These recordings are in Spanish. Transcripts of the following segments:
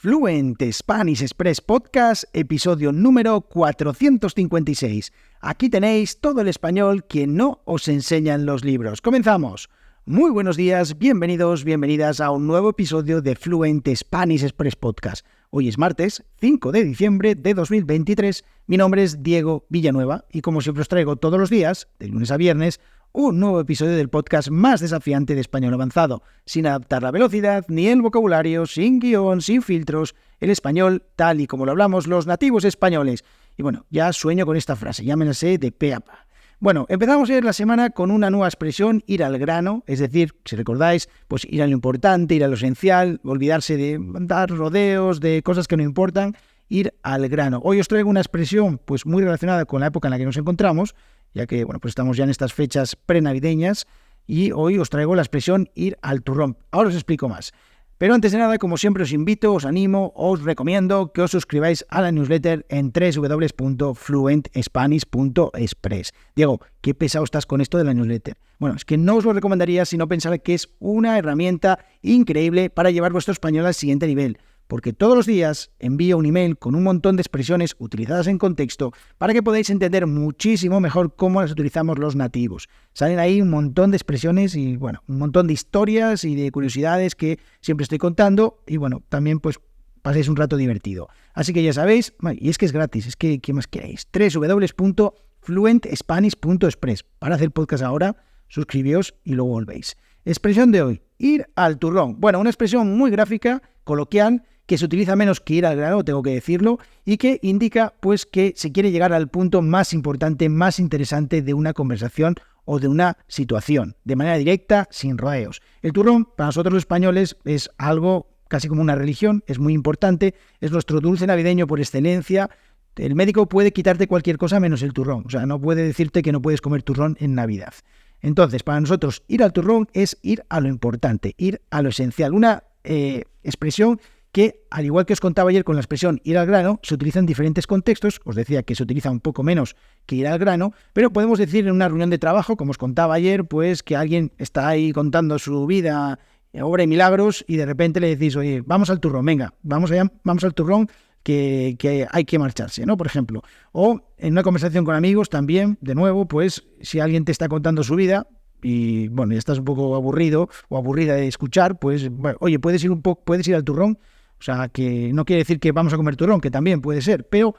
Fluent Spanish Express Podcast, episodio número 456. Aquí tenéis todo el español que no os enseñan los libros. ¡Comenzamos! Muy buenos días, bienvenidos, bienvenidas a un nuevo episodio de Fluent Spanish Express Podcast. Hoy es martes 5 de diciembre de 2023. Mi nombre es Diego Villanueva y como siempre os traigo todos los días, de lunes a viernes, un nuevo episodio del podcast más desafiante de español avanzado, sin adaptar la velocidad ni el vocabulario, sin guión, sin filtros, el español tal y como lo hablamos los nativos españoles. Y bueno, ya sueño con esta frase, ya me la sé de pe a pa. Bueno, empezamos a ir la semana con una nueva expresión, ir al grano, es decir, si recordáis, pues ir a lo importante, ir a lo esencial, olvidarse de dar rodeos, de cosas que no importan, ir al grano. Hoy os traigo una expresión pues muy relacionada con la época en la que nos encontramos, ya que bueno, pues estamos ya en estas fechas prenavideñas y hoy os traigo la expresión ir al turrón. Ahora os explico más. Pero antes de nada, como siempre os invito, os animo, os recomiendo que os suscribáis a la newsletter en www.fluentspanish.express. Diego, ¿qué pesado estás con esto de la newsletter? Bueno, es que no os lo recomendaría si no pensara que es una herramienta increíble para llevar vuestro español al siguiente nivel. Porque todos los días envío un email con un montón de expresiones utilizadas en contexto para que podáis entender muchísimo mejor cómo las utilizamos los nativos. Salen ahí un montón de expresiones y, bueno, un montón de historias y de curiosidades que siempre estoy contando y, bueno, también pues paséis un rato divertido. Así que ya sabéis, y es que es gratis, es que ¿qué más queréis? www.fluentspanish.express. Para hacer podcast ahora, suscribíos y luego volvéis. Expresión de hoy, ir al turrón. Bueno, una expresión muy gráfica, coloquial, que se utiliza menos que ir al grano, tengo que decirlo, y que indica pues que se quiere llegar al punto más importante, más interesante de una conversación o de una situación, de manera directa, sin rodeos. El turrón, para nosotros los españoles, es algo casi como una religión, es muy importante, es nuestro dulce navideño por excelencia. El médico puede quitarte cualquier cosa menos el turrón, o sea, no puede decirte que no puedes comer turrón en Navidad. Entonces, para nosotros, ir al turrón es ir a lo importante, ir a lo esencial. Una expresión que, al igual que os contaba ayer con la expresión ir al grano, se utiliza en diferentes contextos. Os decía que se utiliza un poco menos que ir al grano, pero podemos decir en una reunión de trabajo, como os contaba ayer, pues que alguien está ahí contando su vida, obra y milagros, y de repente le decís, oye, vamos al turrón, venga, vamos al turrón, que hay que marcharse, ¿no? Por ejemplo. O en una conversación con amigos también, de nuevo, pues si alguien te está contando su vida y, bueno, ya estás un poco aburrido o aburrida de escuchar, pues, bueno, oye, puedes ir al turrón. O sea, que no quiere decir que vamos a comer turrón, que también puede ser, pero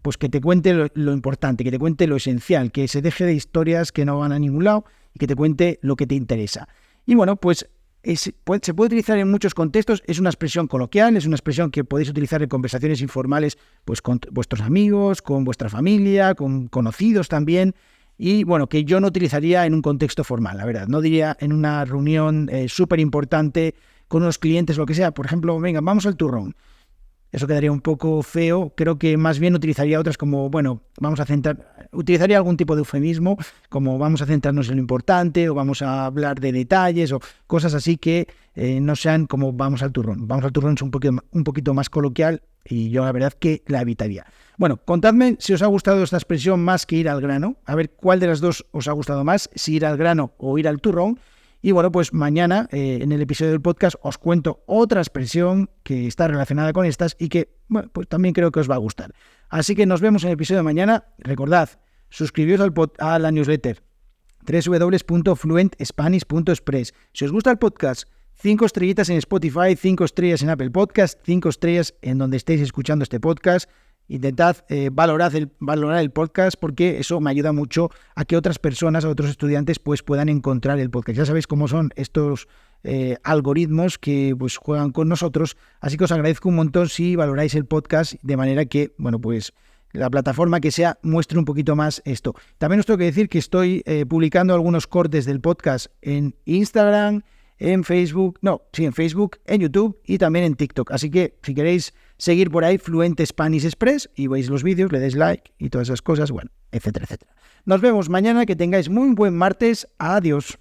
pues que te cuente lo importante, que te cuente lo esencial, que se deje de historias que no van a ningún lado y que te cuente lo que te interesa. Y bueno, pues se puede utilizar en muchos contextos, es una expresión coloquial, es una expresión que podéis utilizar en conversaciones informales pues con vuestros amigos, con vuestra familia, con conocidos también. Y bueno, que yo no utilizaría en un contexto formal, la verdad. No diría en una reunión súper importante con unos clientes, lo que sea, por ejemplo, venga, vamos al turrón. Eso quedaría un poco feo. Creo que más bien utilizaría otras como, bueno, utilizaría algún tipo de eufemismo, como vamos a centrarnos en lo importante, o vamos a hablar de detalles, o cosas así que no sean como vamos al turrón. Vamos al turrón es un poquito más coloquial y yo la verdad que la evitaría. Bueno, contadme si os ha gustado esta expresión más que ir al grano, a ver cuál de las dos os ha gustado más, si ir al grano o ir al turrón. Y bueno, pues mañana en el episodio del podcast os cuento otra expresión que está relacionada con estas y que, bueno, pues también creo que os va a gustar. Así que nos vemos en el episodio de mañana. Recordad, suscribiros a la newsletter www.fluentspanish.express. Si os gusta el podcast, 5 estrellitas en Spotify, 5 estrellas en Apple Podcast, 5 estrellas en donde estéis escuchando este podcast. Intentad valorar el podcast porque eso me ayuda mucho a que otras personas, a otros estudiantes pues puedan encontrar el podcast. Ya sabéis cómo son estos algoritmos que pues juegan con nosotros, así que os agradezco un montón si valoráis el podcast de manera que, bueno, pues la plataforma que sea muestre un poquito más esto. También os tengo que decir que estoy publicando algunos cortes del podcast en Instagram, en Facebook, en YouTube y también en TikTok. Así que si queréis seguir por ahí Fluent Spanish Express y veis los vídeos, le dais like y todas esas cosas, bueno, etcétera, etcétera. Nos vemos mañana, que tengáis muy buen martes. Adiós.